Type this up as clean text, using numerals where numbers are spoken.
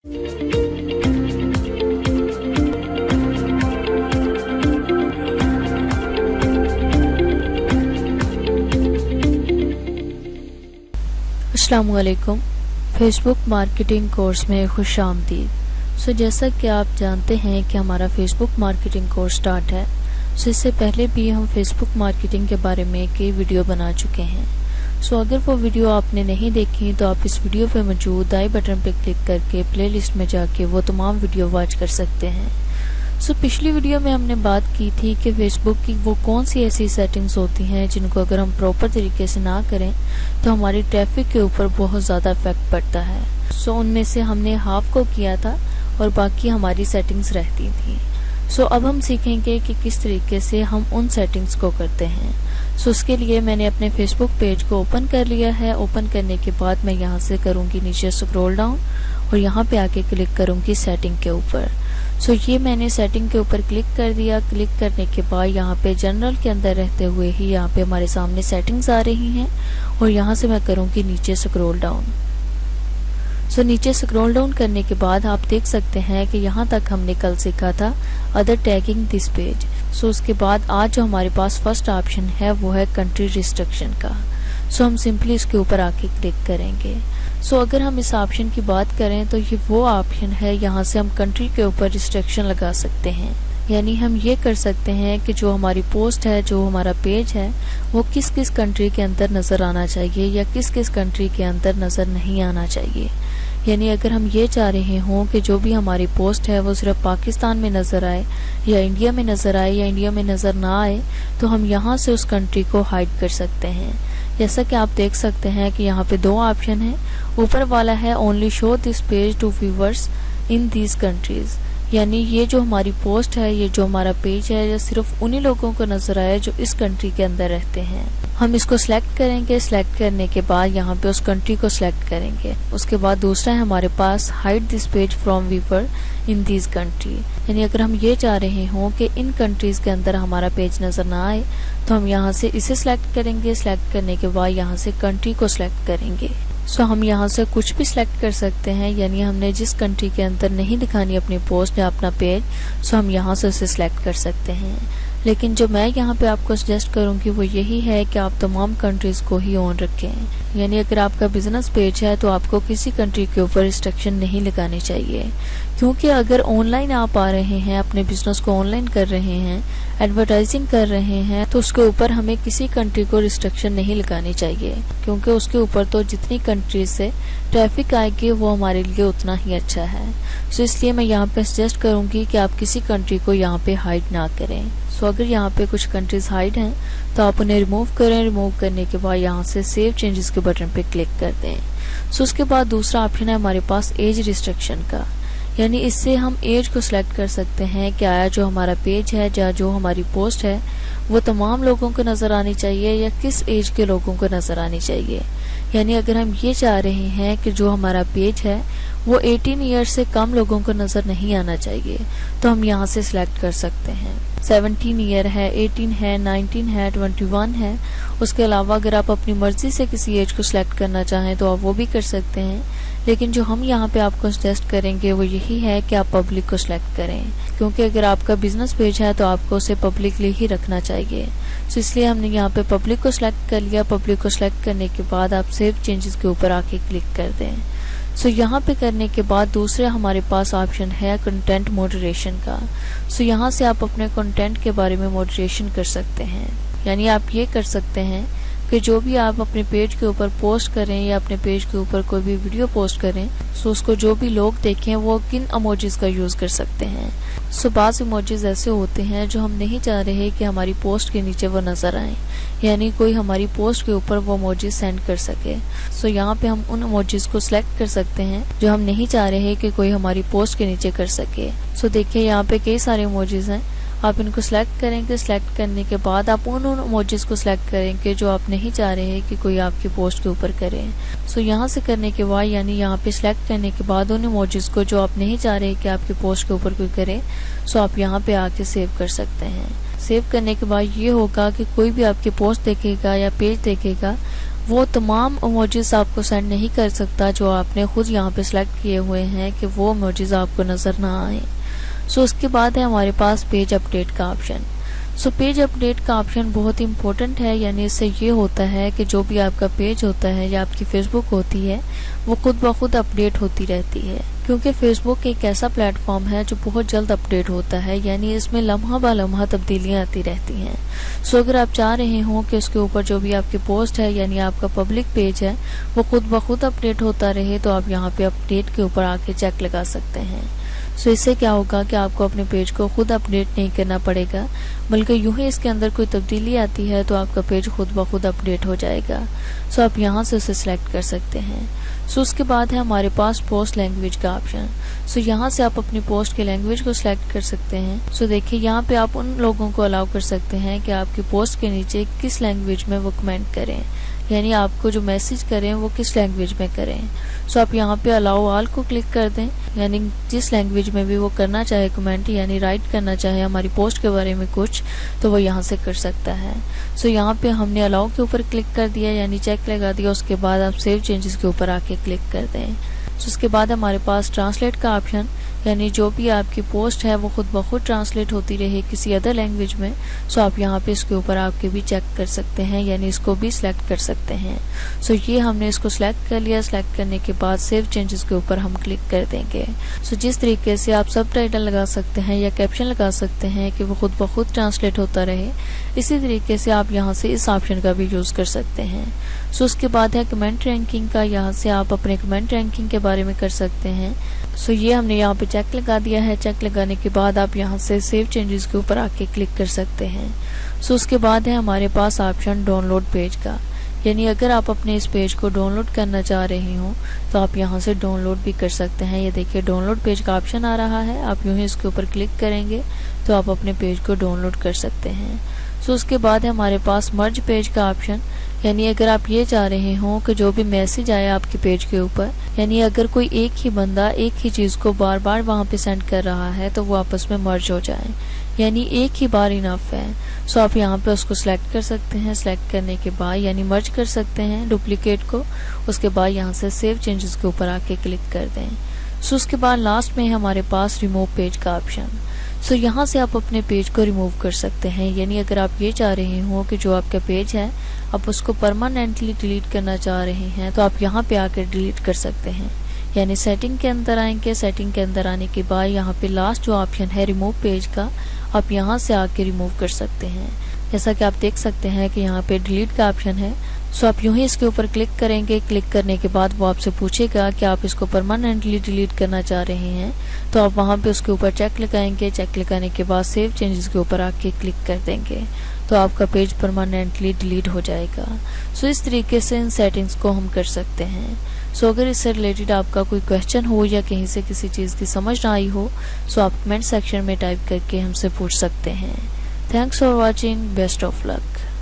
अस्सलामुअलैकुम। Facebook marketing course में खुश आमदीद। जैसा कि आप जानते हैं कि हमारा फेसबुक मार्केटिंग कोर्स स्टार्ट है। इससे पहले भी हम फेसबुक मार्केटिंग के बारे में कई वीडियो बना चुके हैं। अगर वो वीडियो आपने नहीं देखी तो आप इस वीडियो पे मौजूद आई बटन पे क्लिक करके प्लेलिस्ट में जाके वो तमाम वीडियो वॉच कर सकते हैं। पिछली वीडियो में हमने बात की थी कि फेसबुक की वो कौन सी ऐसी सेटिंग्स होती हैं जिनको अगर हम प्रॉपर तरीके से ना करें तो हमारी ट्रैफिक के ऊपर बहुत ज़्यादा इफेक्ट पड़ता है। उनमें से हमने हाफ को किया था और बाकी हमारी सेटिंग्स रहती थी। अब हम सीखेंगे कि किस तरीके से हम उन सेटिंग्स को करते हैं। उसके लिए मैंने अपने फेसबुक पेज को ओपन कर लिया है। ओपन करने के बाद मैं यहाँ से करूँगी नीचे स्क्रॉल डाउन और यहाँ पे आके क्लिक करूँगी सेटिंग के ऊपर। ये मैंने सेटिंग के ऊपर क्लिक कर दिया। क्लिक करने के बाद यहाँ पे जनरल के अंदर रहते हुए ही यहाँ पे हमारे सामने सेटिंग्स आ रही हैं और यहाँ से मैं करूँगी नीचे स्क्रॉल डाउन। नीचे स्क्रॉल डाउन करने के बाद आप देख सकते हैं कि यहाँ तक हमने कल सीखा था अदर टैगिंग दिस पेज। उसके बाद आज जो हमारे पास फर्स्ट ऑप्शन है वो है कंट्री रिस्ट्रिक्शन का। हम सिंपली इसके ऊपर आके क्लिक करेंगे। अगर हम इस ऑप्शन की बात करें तो ये वो ऑप्शन है, यहाँ से हम कंट्री के ऊपर रिस्ट्रिक्शन लगा सकते हैं। यानी हम ये कर सकते हैं कि जो हमारी पोस्ट है, जो हमारा पेज है, वो किस किस कंट्री के अंदर नज़र आना चाहिए या किस किस कंट्री के अंदर नज़र नहीं आना चाहिए। यानी अगर हम ये चाह रहे हों कि जो भी हमारी पोस्ट है वो सिर्फ पाकिस्तान में नज़र आए या इंडिया में नज़र आए या इंडिया में नज़र ना आए तो हम यहाँ से उस कंट्री को हाइड कर सकते हैं। जैसा कि आप देख सकते हैं कि यहाँ पे दो ऑप्शन हैं। ऊपर वाला है only show this page to viewers in these countries, यानी ये जो हमारी पोस्ट है, ये जो हमारा पेज है, ये सिर्फ उन्हीं लोगों को नजर आए जो इस कंट्री के अंदर रहते हैं। हम इसको सिलेक्ट करेंगे। सिलेक्ट करने के बाद यहाँ पे उस कंट्री को सिलेक्ट करेंगे। उसके बाद दूसरा है हमारे पास hide this page from viewer in these country, यानी अगर हम ये चाह रहे हों कि इन कंट्रीज के अंदर हमारा पेज नजर ना आए तो हम यहाँ से इसे सिलेक्ट करेंगे। सिलेक्ट करने के बाद यहाँ से कंट्री को सिलेक्ट करेंगे। हम यहाँ से कुछ भी सिलेक्ट कर सकते हैं, यानी हमने जिस कंट्री के अंदर नहीं दिखानी अपनी पोस्ट या अपना पेज हम यहाँ से उसे सिलेक्ट कर सकते हैं। लेकिन जो मैं यहाँ पे आपको सजेस्ट करूँगी वो यही है कि आप तमाम कंट्रीज को ही ऑन रखें। यानी अगर आपका बिजनेस पेज है तो आपको किसी कंट्री के ऊपर रिस्ट्रिक्शन नहीं लगानी चाहिए, क्योंकि अगर ऑनलाइन आप आ रहे हैं, अपने बिजनेस को ऑनलाइन कर रहे हैं, एडवर्टाइजिंग कर रहे हैं, तो उसके ऊपर हमें किसी कंट्री को रिस्ट्रिक्शन नहीं लगानी चाहिए, क्योंकि उसके ऊपर तो जितनी कंट्रीज से ट्रैफिक आएगी वो हमारे लिए उतना ही अच्छा है। इसलिए मैं यहाँ पे सजेस्ट करूँगी कि आप किसी कंट्री को यहाँ पे हाइड ना करें। अगर यहाँ पे कुछ कंट्रीज हाइड हैं तो आप उन्हें रिमूव करें। रिमूव करने के बाद यहाँ से सेव चेंजेस के बटन पे क्लिक कर दें। उसके बाद दूसरा ऑप्शन है हमारे पास एज रिस्ट्रिक्शन का, यानी इससे हम एज को सिलेक्ट कर सकते हैं कि आया जो हमारा पेज है या जो हमारी पोस्ट है वो तमाम लोगों को नज़र आनी चाहिए या किस एज के लोगों को नज़र आनी चाहिए। यानी अगर हम ये चाह रहे हैं कि जो हमारा पेज है वो 18 ईयर से कम लोगों को नज़र नहीं आना चाहिए तो हम यहाँ से सिलेक्ट कर सकते हैं। 17 ईयर है, 18 है, 19 है, 21 है। उसके अलावा अगर आप अपनी मर्जी से किसी एज को सिलेक्ट करना चाहें तो आप वो भी कर सकते हैं। लेकिन जो हम यहाँ पे आपको सजेस्ट करेंगे वो यही है कि आप पब्लिक को सिलेक्ट करें, क्योंकि अगर आपका बिजनेस पेज है तो आपको उसे पब्लिकली ही रखना चाहिए। इसलिए हमने यहाँ पे पब्लिक को सिलेक्ट कर लिया। पब्लिक को सिलेक्ट करने के बाद आप सेव चेंजेस के ऊपर आके क्लिक कर दें। यहाँ पे करने के बाद दूसरा हमारे पास ऑप्शन है कंटेंट मॉडरेशन का। यहाँ से आप अपने कंटेंट के बारे में मॉडरेशन कर सकते हैं, यानी आप ये कर सकते हैं कि जो भी आप अपने पेज के ऊपर पोस्ट करें या अपने पेज के ऊपर कोई भी वीडियो पोस्ट करें उसको जो भी लोग देखें वो किन इमोजीज का यूज़ कर सकते हैं। बाज़ इमोजीज ऐसे होते हैं जो हम नहीं चाह रहे कि हमारी पोस्ट के नीचे वो नज़र आए, यानी कोई हमारी पोस्ट के ऊपर वो इमोजी सेंड कर सके। यहाँ पे हम उन इमोजीज को सिलेक्ट कर सकते हैं जो हम नहीं चाह रहे कि कोई हमारी पोस्ट के नीचे कर सके। देखिए यहाँ पे कई सारे इमोजीज हैं, आप इनको सिलेक्ट करेंगे। सिलेक्ट करने के बाद आप उन इमोजीज को सिलेक्ट करेंगे जो आप नहीं चाह रहे हैं कि कोई आपकी पोस्ट के ऊपर करे। यहाँ से करने के बाद, यानी यहाँ पे सिलेक्ट करने के बाद उन इमोजीज को जो आप नहीं चाह रहे कि आपकी पोस्ट के ऊपर कोई करे, आप यहाँ पे आके सेव कर सकते हैं। सेव करने के बाद ये होगा कि कोई भी आपकी पोस्ट देखेगा या पेज देखेगा वो तमाम इमोजीज आपको सेंड नहीं कर सकता जो आपने खुद यहाँ पे सिलेक्ट किए हुए हैं कि वो इमोजीज आपको नज़र ना आए। सो उसके बाद है हमारे पास पेज अपडेट का ऑप्शन। सो पेज अपडेट का ऑप्शन बहुत ही इम्पोर्टेंट है, यानी इससे ये होता है कि जो भी आपका पेज होता है या आपकी फेसबुक होती है वो खुद ब खुद अपडेट होती रहती है, क्योंकि फेसबुक एक ऐसा प्लेटफॉर्म है जो बहुत जल्द अपडेट होता है, यानी इसमें लम्हा बा लम्हा तब्दीलियाँ आती रहती हैं। सो अगर आप चाह रहे हो कि उसके ऊपर जो भी आपकी पोस्ट है यानी आपका पब्लिक पेज है वो खुद ब खुद अपडेट होता रहे, तो आप यहाँ पे अपडेट के ऊपर आके चेक लगा सकते हैं। सो इससे क्या होगा कि आपको अपने पेज को खुद अपडेट नहीं करना पड़ेगा, बल्कि यूं ही इसके अंदर कोई तब्दीली आती है तो आपका पेज खुद ब खुद अपडेट हो जाएगा। सो आप यहाँ से उसे सिलेक्ट कर सकते हैं। सो उसके बाद है हमारे पास पोस्ट लैंग्वेज का ऑप्शन। सो यहाँ से आप अपनी पोस्ट के लैंग्वेज को सिलेक्ट कर सकते हैं। सो देखिए यहाँ पे आप उन लोगों को अलाउ कर सकते हैं कि आपकी पोस्ट के नीचे किस लैंग्वेज में वो कमेंट करें, यानी आपको जो मैसेज करें वो किस लैंग्वेज में करें। सो आप यहाँ पे अलाउ ऑल को क्लिक कर दें, यानी जिस लैंग्वेज में भी वो करना चाहे कमेंट, यानी राइट करना चाहे हमारी पोस्ट के बारे में कुछ, तो वो यहाँ से कर सकता है। सो यहाँ पे हमने अलाउ के ऊपर क्लिक कर दिया, यानी चेक लगा दिया। उसके बाद आप सेव चेंजेस के ऊपर आके क्लिक कर दें। सो उसके बाद हमारे पास ट्रांसलेट का ऑप्शन, यानी जो भी आपकी पोस्ट है वो खुद ब खुद ट्रांसलेट होती रहे किसी अदर लैंग्वेज में। सो आप यहाँ पे इसके ऊपर आके भी चेक कर सकते हैं, यानी इसको भी सिलेक्ट कर सकते हैं। सो ये हमने इसको सिलेक्ट कर लिया। सिलेक्ट करने के बाद सेव चेंजेस के ऊपर हम क्लिक कर देंगे। सो जिस तरीके से आप सब टाइटल लगा सकते हैं या कैप्शन लगा सकते हैं कि वो खुद ब खुद ट्रांसलेट होता रहे, इसी तरीके से आप यहाँ से इस ऑप्शन का भी यूज़ कर सकते हैं। सो उसके बाद है कमेंट रैंकिंग का। यहाँ से आप अपने कमेंट रैंकिंग के बारे में कर सकते हैं। सो ये हमने यहाँ पे चेक लगा दिया है। चेक लगाने के बाद आप यहाँ से सेव चेंजेस के ऊपर आके क्लिक कर सकते हैं। सो उसके बाद है हमारे पास ऑप्शन डाउनलोड पेज का, यानी अगर आप अपने इस पेज को डाउनलोड करना चाह रहे हो तो आप यहाँ से डाउनलोड भी कर सकते हैं। ये देखिए डाउनलोड पेज का ऑप्शन आ रहा है, आप यूँ ही इसके ऊपर क्लिक करेंगे तो आप अपने पेज को डाउनलोड कर सकते हैं। सो उसके बाद है हमारे पास मर्ज पेज का ऑप्शन, यानी अगर आप ये चाह रहे हो कि जो भी मैसेज आए आपके पेज के ऊपर, यानी अगर कोई एक ही बंदा एक ही चीज़ को बार बार वहाँ पे सेंड कर रहा है तो वो आपस में मर्ज हो जाए, यानी एक ही बार इनफ है। सो आप यहाँ पे उसको सिलेक्ट कर सकते हैं। सिलेक्ट करने के बाद यानी मर्ज कर सकते हैं डुप्लीकेट को। उसके बाद यहाँ से सेव चेंजेस के ऊपर आके क्लिक कर दें। सो उसके बाद लास्ट में हमारे पास रिमूव पेज का ऑप्शन। सो यहाँ से आप अपने पेज को रिमूव कर सकते हैं, यानी अगर आप ये चाह रहे हो कि जो आपका पेज है आप उसको परमानेंटली डिलीट करना चाह रहे हैं तो आप यहाँ पे आकर डिलीट कर सकते हैं। यानी सेटिंग के अंदर आएंगे। सेटिंग के अंदर आने के बाद यहाँ पे लास्ट जो ऑप्शन है रिमूव पेज का, आप यहाँ से आके रिमूव कर सकते हैं। जैसा कि आप देख सकते हैं कि यहाँ पे डिलीट का ऑप्शन है। सो आप यूं ही इसके ऊपर क्लिक करेंगे। क्लिक करने के बाद वो आपसे पूछेगा कि आप इसको परमानेंटली डिलीट करना चाह रहे हैं, तो आप वहाँ पे उसके ऊपर चेक लगाएंगे। चेक लगाने के बाद सेव चेंजेस के ऊपर आके क्लिक कर देंगे तो आपका पेज परमानेंटली डिलीट हो जाएगा। सो इस तरीके से इन सेटिंग्स को हम कर सकते हैं। सो अगर इससे रिलेटेड आपका कोई क्वेश्चन हो या कहीं से किसी चीज़ की समझ ना आई हो सो आप कमेंट सेक्शन में टाइप करके हमसे पूछ सकते हैं। Thanks for watching. Best of luck.